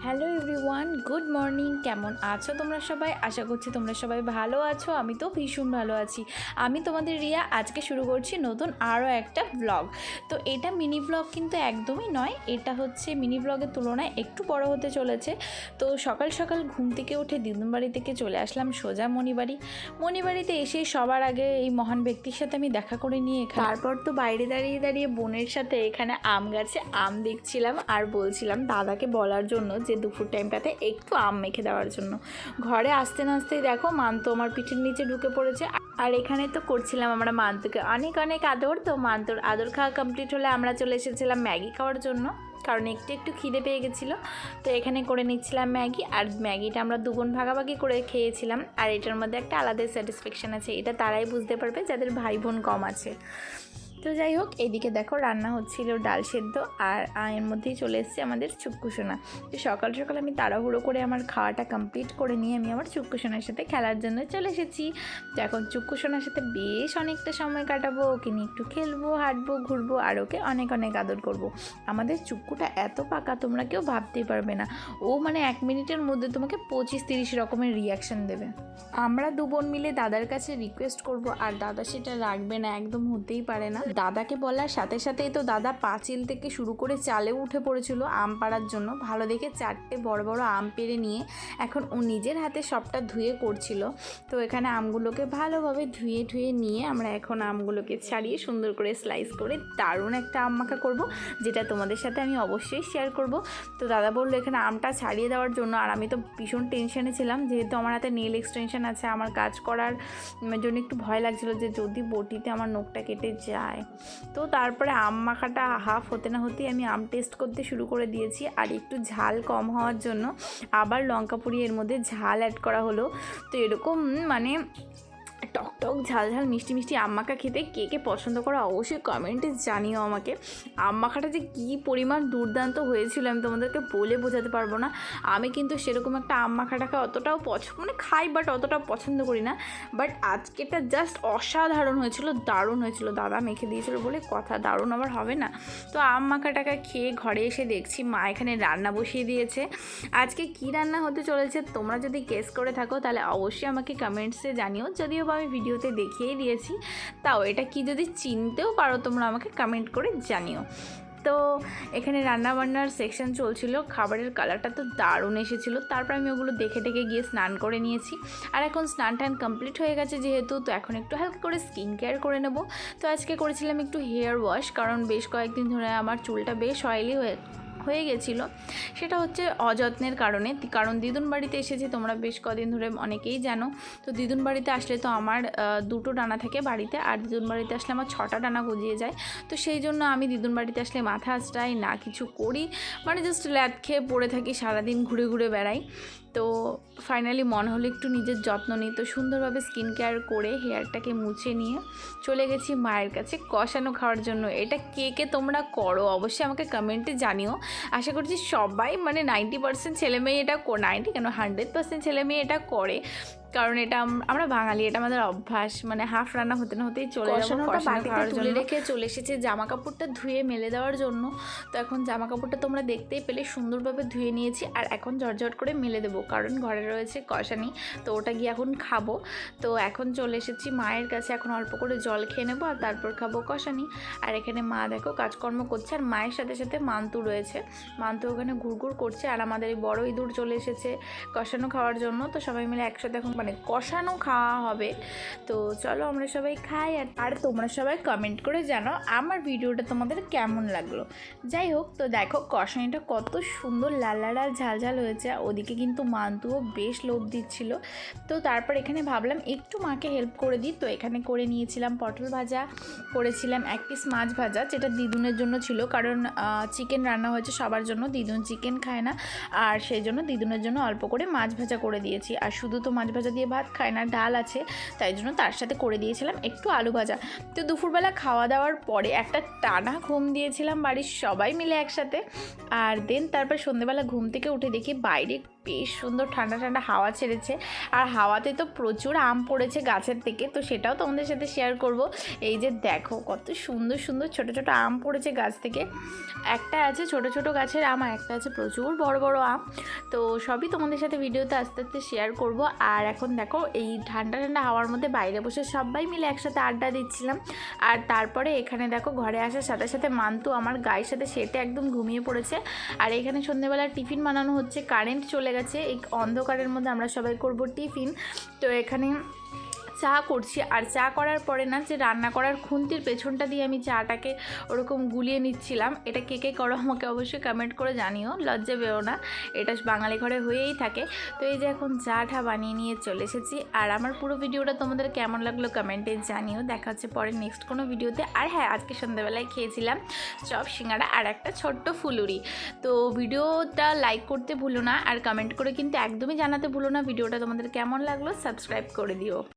Hello everyone, good morning. কেমন আছো তোমরা সবাই? আশা করছি তোমরা সবাই ভালো আছো। আমি তো ভীষণ ভালো আছি। আমি তোমাদের রিয়া। আজকে শুরু করছি নতুন আরও একটা ব্লগ। তো এটা মিনি ব্লগ কিন্তু একদমই নয়, এটা হচ্ছে মিনি ব্লগের তুলনায় একটু বড় হতে চলেছে। তো সকাল সকাল ঘুম থেকে উঠে দিদুনবাড়ি থেকে চলে আসলাম সোজা মণিবাড়িতে এসে সবার আগে এই মহান ব্যক্তির সাথে আমি দেখা করে নিয়ে তারপর তো বাইরে দাঁড়িয়ে দাঁড়িয়ে বোনের সাথে এখানে আম গাছে আম দেখছিলাম আর বলছিলাম দাদাকে বলার জন্য যে দুপুর টাইমটাতে একটু আম মেখে দেওয়ার জন্য। ঘরে আসতে না আসতেই দেখো মান্তু আমার পিঠের নিচে ঢুকে পড়েছে। আর এখানে তো করছিলাম আমরা মান্তুকে অনেক অনেক আদর। তো মান্তুর আদর খাওয়া কমপ্লিট হলে আমরা চলে এসেছিলাম ম্যাগি খাওয়ার জন্য, কারণ একটু খিদে পেয়ে গেছিলো। তো এখানে করে নিচ্ছিলাম ম্যাগি, আর ম্যাগিটা আমরা দুগুণ ভাগাভাগি করে খেয়েছিলাম। আর এটার মধ্যে একটা আলাদা স্যাটিসফ্যাকশান আছে, এটা তারাই বুঝতে পারবে যাদের ভাই বোন কম আছে। তো যাই হোক, এইদিকে দেখো রান্না হচ্ছিল ডাল সেদ্ধ, আর এর মধ্যেই চলে এসেছে আমাদের চুক্কুসোনা। তো সকাল সকাল আমি তাড়াহুড়ো করে আমার খাওয়াটা কমপ্লিট করে নিয়ে আমি আমার চুক্কুসোনার সাথে খেলার জন্য চলে এসেছি। তো এখন চুক্কুসোনার সাথে বেশ অনেকটা সময় কাটাবো, ওকে নিয়ে একটু খেলবো, হাঁটবো, ঘুরবো, আর ওকে অনেক অনেক আদর করবো। আমাদের চুক্কুটা এত পাকা তোমরা কেউ ভাবতেই পারবে না। ও মানে 1 মিনিটের মধ্যে তোমাকে 25-30 রকমের রিয়াকশান দেবে। আমরা দু বোন মিলে দাদার কাছে রিকোয়েস্ট করব, আর দাদা সেটা রাখবে না, একদম হতেই পারে না। দাদাকে বলার সাথে সাথেই তো দাদা পাঁচিল থেকে শুরু করে চালেও উঠে পড়েছিল আম পাড়ার জন্য। ভালো দেখে 4টে বড় বড় আম পেড়ে নিয়ে এখন ও নিজের হাতে সবটা ধুয়ে করছিল। তো এখানে আমগুলোকে ভালোভাবে ধুয়ে নিয়ে আমরা এখন আমগুলোকে ছাড়িয়ে সুন্দর করে স্লাইস করে দারুণ একটা আম মাখা করব, যেটা তোমাদের সাথে আমি অবশ্যই শেয়ার করব। তো দাদা বললো এখানে আমটা ছাড়িয়ে দেওয়ার জন্য, আর আমি তো ভীষণ টেনশনে ছিলাম, যেহেতু আমার হাতে নেল এক্সটেনশন আছে, আমার কাজ করার জন্য একটু ভয় লাগছিলো যে যদি বটিতে আমার নখটা কেটে যায়। তো তারপরে আম মাখাটা হাফ হতে না হতেই আমি আম টেস্ট করতে শুরু করে দিয়েছি, আর একটু ঝাল কম হওয়ার জন্য আবার লঙ্কা পুড়ি এর মধ্যে ঝাল অ্যাড করা হলো। তো এরকম মানে টক ঝাল ঝাল মিষ্টি মিষ্টি আম মাখা খেতে কে কে পছন্দ করো অবশ্যই কমেন্টে জানিও আমাকে। আম মাখাটা যে কী পরিমাণ দুর্দান্ত হয়েছিল আমি তোমাদেরকে বলে বোঝাতে পারবো না। আমি কিন্তু সেরকম একটা আম মাখাটাকে অতটাও মানে খাই, বাট অতটাও পছন্দ করি না। বাট আজকেটা জাস্ট অসাধারণ হয়েছিল, দারুণ হয়েছিল। দাদা মেখে দিয়েছিল বলে কথা, দারুণ আবার হবে না। তো আম মাখাটাকে খেয়ে ঘরে এসে দেখছি মা এখানে রান্না বসিয়ে দিয়েছে। আজকে কি রান্না হতে চলেছে তোমরা যদি গেস করে থাকো তাহলে অবশ্যই আমাকে কমেন্টসে জানিও, যদিও আমি ভিডিওতে দেখিয়েই দিয়েছি। তাও এটা কি যদি চিনতেও পারো তোমরা আমাকে কমেন্ট করে জানিও। তো এখানে রান্নাবান্নার সেকশন চলছিল, খাবারের কালারটা তো দারুণ এসেছিলো। তারপর আমি ওগুলো দেখে গিয়ে স্নান করে নিয়েছি। আর এখন স্নান টান কমপ্লিট হয়ে গেছে যেহেতু, তো এখন একটু হালকা করে স্কিন কেয়ার করে নেব। তো আজকে করেছিলাম একটু হেয়ার ওয়াশ, কারণ বেশ কয়েকদিন ধরে আমার চুলটা বেশ অয়েলি হয়ে গেছিলো। সেটা হচ্ছে অযত্নের কারণে, কারণ দিদুন বাড়িতে এসেছি তোমরা বেশ কদিন ধরে অনেকেই জানো। তো দিদুন বাড়িতে আসলে তো আমার 2টো ডানা থাকে বাড়িতে, আর দিদুন বাড়িতে আসলে আমার 6টা ডানা গজিয়ে যায়। তো সেই জন্য আমি দিদুন বাড়িতে আসলে মাথা আঁচড়াই না, কিছু করি, মানে জাস্ট ল্যাদ খেয়ে পড়ে থাকি, সারাদিন ঘুরে ঘুরে বেড়াই। তো ফাইনালি মনে হলো একটু নিজের যত্ন নিই, তো সুন্দরভাবে স্কিন কেয়ার করে হেয়ারটাকে মুছে নিয়ে চলে গেছি মায়ের কাছে কষানো খাওয়ার জন্য। এটা কে কে তোমরা করো অবশ্যই আমাকে কমেন্টে জানিও। আশা করছি সবাই মানে 90% ছেলেমেয়ে এটা 90 কেন 100% ছেলেমেয়ে এটা করে, কারণ এটা আমরা বাঙালি, এটা আমাদের অভ্যাস। মানে হাফ রান্না হতে না হতেই চলে যাবো বাটিতে তুলে রেখে চলে এসেছে জামা কাপড়টা ধুয়ে মেলে দেওয়ার জন্য। তো এখন জামা কাপড়টা তোমরা দেখতেই পেলে সুন্দরভাবে ধুয়ে নিয়েছি, আর এখন ঝটঝট করে মেলে দেবো, কারণ ঘরে রয়েছে কষানি, তো ওটা গিয়ে এখন খাবো। তো এখন চলে এসেছি মায়ের কাছে, এখন অল্প করে জল খেয়ে নেবো আর তারপর খাবো কষানি। আর এখানে মা দেখো কাজকর্ম করছে, আর মায়ের সাথে সাথে মান্তু রয়েছে, মান্তু ওখানে ঘুরঘুর করছে। আর আমাদের এই বড় ইঁদুর চলে এসেছে কষানো খাওয়ার জন্য। তো সবাই মিলে একসাথে এখন মানে কষানো খাওয়া হবে। তো চলো আমরা সবাই খাই, আর তোমরা সবাই কমেন্ট করে জানো আমার ভিডিওটা তোমাদের কেমন লাগলো। যাই হোক, তো দেখো কষানিটা কত সুন্দর লাল লাল ঝাল ঝাল হয়েছে, ওদিকে কিন্তু মান্তুও বেশ লোভ দিচ্ছিল। তো তারপর এখানে ভাবলাম একটু মাকে হেল্প করে দিই। তো এখানে করে নিয়েছিলাম পটল ভাজা, করেছিলাম 1 পিস মাছ ভাজা, যেটা দিদুনের জন্য ছিল, কারণ চিকেন রান্না হয়েছে সবার জন্য, দিদুন চিকেন খায় না, আর সেই জন্য দিদুনের জন্য অল্প করে মাছ ভাজা করে দিয়েছি। আর শুধু তো মাছ ভাজা ভাজা দিয়ে ভাত খায় না, ডাল আছে, তাই জন্য তার সাথে করে দিয়েছিলাম একটু আলু ভাজা। তো দুপুরবেলা খাওয়া দাওয়ার পরে একটা টানা ঘুম দিয়েছিলাম বাড়ির সবাই মিলে একসাথে। আর দেন তারপর সন্ধ্যেবেলা ঘুম থেকে উঠে দেখি বাইরে বেশ সুন্দর ঠান্ডা ঠান্ডা হাওয়া ছেড়েছে, আর হাওয়াতে তো প্রচুর আম পড়েছে গাছের থেকে, তো সেটাও তোমাদের সাথে শেয়ার করব। এই যে দেখো কত সুন্দর সুন্দর ছোট ছোট আম পড়েছে গাছ থেকে, একটা আছে ছোট ছোট গাছের আম আর একটা আছে প্রচুর বড় বড় আম। তো সবই তোমাদের সাথে ভিডিওতে আস্তে আস্তে শেয়ার করব। আর এখন দেখো এই ঠান্ডা ঠান্ডা হাওয়ার মধ্যে বাইরে বসে সবাই মিলে একসাথে আড্ডা দিচ্ছিলাম। আর তারপরে এখানে দেখো ঘরে আসার সাথে সাথে মান্তু আমার গায়ের সাথে সেটে একদম ঘুমিয়ে পড়েছে। আর এখানে সন্ধ্যেবেলা টিফিন বানানো হচ্ছে, কারেন্ট চলে গেছে, এই অন্ধকারের মধ্যে আমরা সবাই করব টিফিন। তো এখানে চা করছি, আর চা করার পরে না যে রান্না করার খুন্তির পেছনটা দিয়ে আমি চাটাকে ওরকম গুলিয়ে নিচ্ছিলাম। এটা কে কে করো আমাকে অবশ্যই কমেন্ট করে জানিও, লজ্জা পেও না, এটা বাঙালি ঘরে হয়েই থাকে। তো এই যে এখন চাটা বানিয়ে নিয়ে চলে এসেছি। আর আমার পুরো ভিডিওটা তোমাদের কেমন লাগলো কমেন্টে জানিও। দেখা হচ্ছে পরে নেক্সট কোনো ভিডিওতে। আর হ্যাঁ, আজকে সন্ধ্যাবেলায় খেয়েছিলাম চপ, সিঙ্গাড়া আর একটা ছোট্ট ফুলুরি। তো ভিডিওটা লাইক করতে ভুলো না, আর কমেন্ট করে কিন্তু একদমই জানাতে ভুলো না ভিডিওটা তোমাদের কেমন লাগলো। সাবস্ক্রাইব করে দিও।